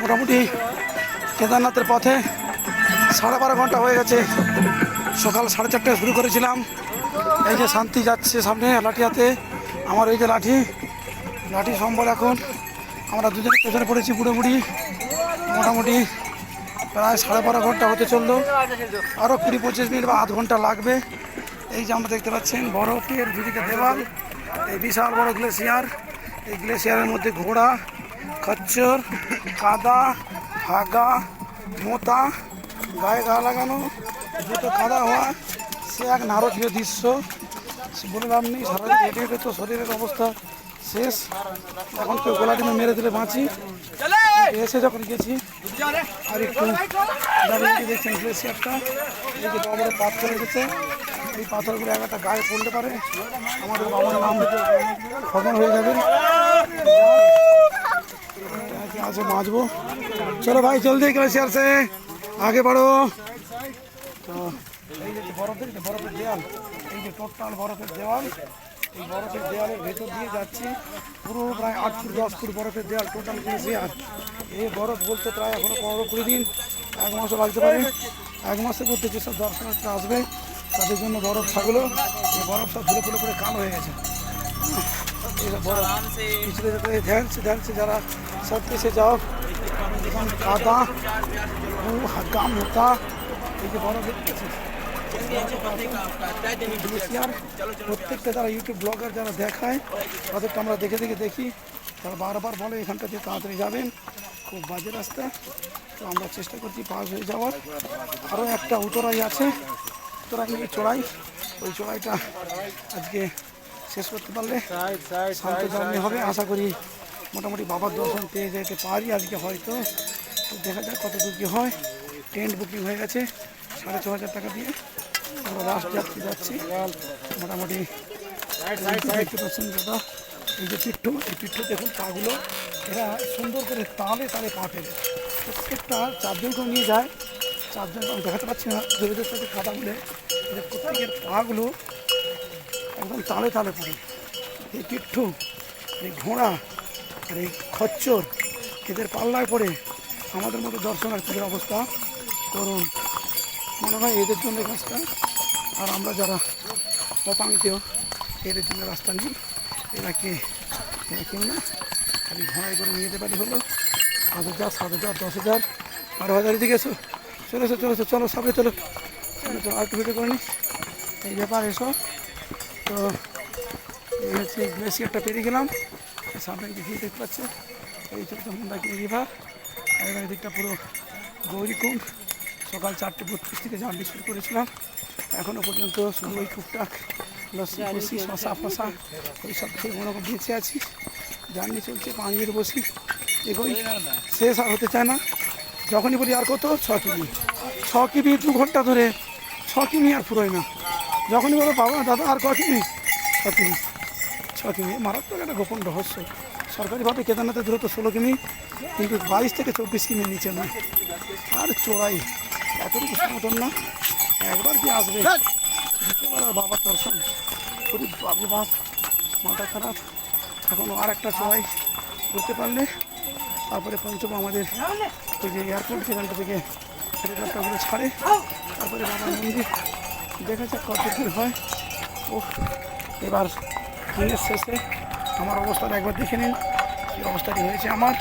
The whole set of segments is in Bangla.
মোটামুটি কেদারনাথের পথে 12.5 ঘন্টা হয়ে গেছে। সকাল 4:30টায় শুরু করেছিলাম। এই যে শান্তি যাচ্ছে সামনে লাঠি হাতে, আমার এই যে লাঠি সম্বল। এখন আমরা দুজনে পেছনে পড়েছি, বুড়ো বুড়ি। মোটামুটি প্রায় 12.5 ঘন্টা হতে চললো, আরও 20-25 মিনিট বা আধ ঘন্টা লাগবে। এই যে আমরা দেখতে পাচ্ছেন বরফের দুদিকে দেওয়াল, এই বিশাল বড় গ্লেশিয়ার। এই গ্লেশিয়ারের মধ্যে ঘোড়া, খচ্চর, কাদা, হাগা, মোতা, গায়ে গা লাগানো, জুতো কাদা হওয়া, সে এক নারকীয় দৃশ্য। বলে লাভ নেই, সারাদিন হেঁটে হেঁটে তো শরীরের অবস্থা শেষ। এখন কেউ গোলা টিমে মেরে দিলে বাঁচি। এসে যখন গেছি আর একটু দেখছেন গ্লেশিয়ারটা, এই যে বড় বড় পাথর রেখেছে। এই পাথরগুলো একটা গায়ে পড়লে পারে আমাদের বাবার নাম খবর হয়ে যাবে। আছে বাঁচবো। চলো ভাই জলদি গ্লেশিয়ার সে আগে বাড়ো। তো এই যে বরফের দেওয়াল, এই যে টোটাল বরফের দেওয়াল, এই বরফের দেওয়ালের ভেতর দিয়ে যাচ্ছি। পুরো প্রায় 8 ফুট 10 ফুট বরফের দেওয়াল টোটাল গ্লেশিয়ার। এই বরফ বলতে প্রায় এখনো 15-20 দিন, 1 মাসও লাগতে পারে। 1 মাসের মধ্যে যেসব দর্শনার্থীরা আসবে তাদের জন্য বরফ থাকলো। এই বরফ সব ধুলে ফুলে করে কালো হয়ে গেছে। এইসব বরফ পিছলে ধ্যানছে যারা সব এসে যাও। কাদা, হাগা, মোতা, এই যে বরফ দেখতেছে। প্রত্যেকটা যারা ইউটিউব ব্লগার যারা দেখায় তাদেরটা আমরা দেখি, তারা বারবার বলে এখানটা দিয়ে তাড়াতাড়ি যাবেন, খুব বাজে রাস্তা। তো আমরা চেষ্টা করছি পাস হয়ে যাওয়ার। আরও একটা উতরাই আছে, উতরাই নিয়ে চড়াই। ওই চড়াইটা আজকে শেষ করতে পারলে শান্ত জার্নি হবে। আশা করি মোটামুটি বাবার দর্শন পেয়ে যেতে পারি আজকে হয়তো। তো দেখা যাক কত দূর কী হয়। টেন্ট বুকিং হয়ে গেছে 6,500 টাকা দিয়ে। আমরা লাস্ট যাচ্ছি মোটামুটি। দেখতে পাচ্ছেন দাদা, এই যে পিঠ্ঠু, এই পিঠ্ঠু দেখুন পাগুলো এরা সুন্দর করে তালে পা ফেলে। প্রত্যেকটা 4 জন করে নিয়ে যায়। 4 জন আমি দেখাতে পারছি না, জমিদের সাথে কাদা মিলে প্রত্যেকের পাগুলো একদম তালে পড়ে। এই পিঠ্ঠু, এই ঘোড়া আর এই খচ্চর, এদের পাল্লায় পড়ে আমাদের মতো দর্শনার্থীদের অবস্থা করুন। মনে হয় এদের জন্য কাজটা, আর আমরা যারা অপাঙ্কেও এদের জন্য রাস্তা নিই। এরা কেউ না, খালি ঘোড়ায় করে নিয়ে যেতে পারি হলো 5,000, 7,000, 10,000, 12,000 দিকে এসো। চলো সবাই চলো আর একটু ভিডিও করে নি। এই ব্যাপার এসো। তো এই হচ্ছে গ্লেশিয়ারটা পেরিয়ে গেলাম। সামনে দেখি দেখতে পাচ্ছে এই চলছে মন্দাকিনী রিভার। আর এই দিকটা পুরো গৌরীকুণ্ড। সকাল 4:32 থেকে জার্নি শুরু করেছিলাম। এখনও পর্যন্ত শুধু ওই টুকটাক লস্যি শশা ফসা ওই সব খেয়ে মনোরকম বেঁচে আছি। জার্নি চলছে, 5 মিনিট বসি এগোই, শেষ আর হতে চায় না। যখনই বলি আর কত 6 কিমি 2 ঘন্টা ধরে 6 কিমি আর ফুরোয় না। যখনই বলো বাবা দাদা আর ক কিমি 6 কিমি মারাত্মক একটা গোপন রহস্য। সরকারিভাবে কেদারনাথের দূরত্ব 16 কিমি, কিন্তু 22 থেকে 24 কিমি নিচে নয়। আর চোরাই এতটুকু সমতল না, একবার কি আসবে বাবার দর্শন করি। বাবু বাপ মাথা খারাপ। এখনও আর একটা চড়াই করতে পারলে তারপরে পঞ্চম আমাদের ওই যে এয়ারপোর্ট সেখানটা থেকে হেলিকপ্টারগুলো ছাড়ে, তারপরে বাবার মন্দির। দেখা যাক কত দূর হয়। ও এবার দিনের শেষে আমার অবস্থাটা একবার দেখে নিন, এই অবস্থাটি হয়েছে আমার।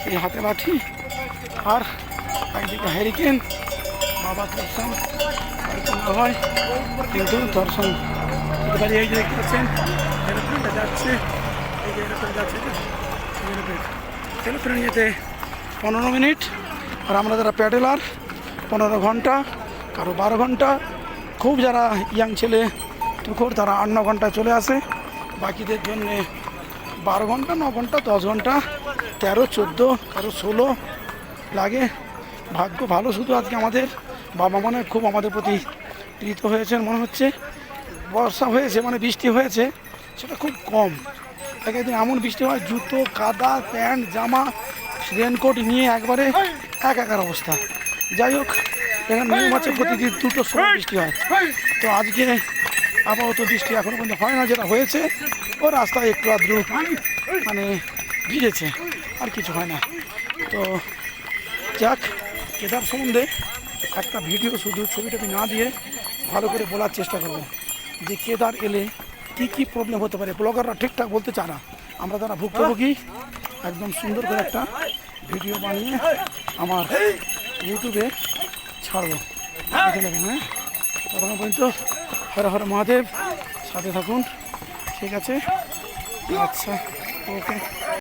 এই হাতে লাঠি আর একদিকে হ্যারিকেন। বাবার দর্শন হয়তো না হয়, কিন্তু দর্শন হতে পারি। এই যে দেখতে পাচ্ছেন এরোপ্লেনটা যাচ্ছে, এই যে এরোপ্লেন যাচ্ছে, এরোপ্লেন যেতে 15 মিনিট। আর আমরা যারা প্যাডেলার 15 ঘন্টা, কারো 12 ঘন্টা। খুব যারা ইয়াং ছেলে তুখোর তারা 8-9 ঘন্টায় চলে আসে। বাকিদের জন্যে 12 ঘন্টা, 9 ঘন্টা, 10 ঘন্টা, 13, 14, কারো 16 লাগে। ভাগ্য ভালো শুধু আজকে আমাদের বাবা মনে খুব আমাদের প্রতি প্রীত হয়েছেন মনে হচ্ছে। বর্ষা হয়েছে মানে বৃষ্টি হয়েছে, সেটা খুব কম। একদিন এমন বৃষ্টি হয় জুতো কাদা, প্যান্ট জামা রেনকোট নিয়ে একবারে একাকার অবস্থা। যাই হোক, এখানে নিয়ম আছে প্রতিদিন 2টোর সময় বৃষ্টি হয়। তো আজকে আপাতত বৃষ্টি এখনো পর্যন্ত হয় না। যেটা হয়েছে ও রাস্তায় একটু আধটু মানে ভিজেছে, আর কিছু হয় না। তো যাক, কেদার সম্বন্ধে একটা ভিডিও শুধু ছবিটাকে না দিয়ে ভালো করে বলার চেষ্টা করব যে কেদার এলে কি কি প্রবলেম হতে পারে। ব্লগাররা ঠিকঠাক বলতে চায় না, আমরা যারা ভুক্তভোগী একদম সুন্দর করে একটা ভিডিও বানিয়ে আমার ইউটিউবে ছাড়বো, দেখে নেবেন। হ্যাঁ, তখন পর্যন্ত হর হর মহাদেব, সাথে থাকুন। ঠিক আছে, আচ্ছা, ওকে।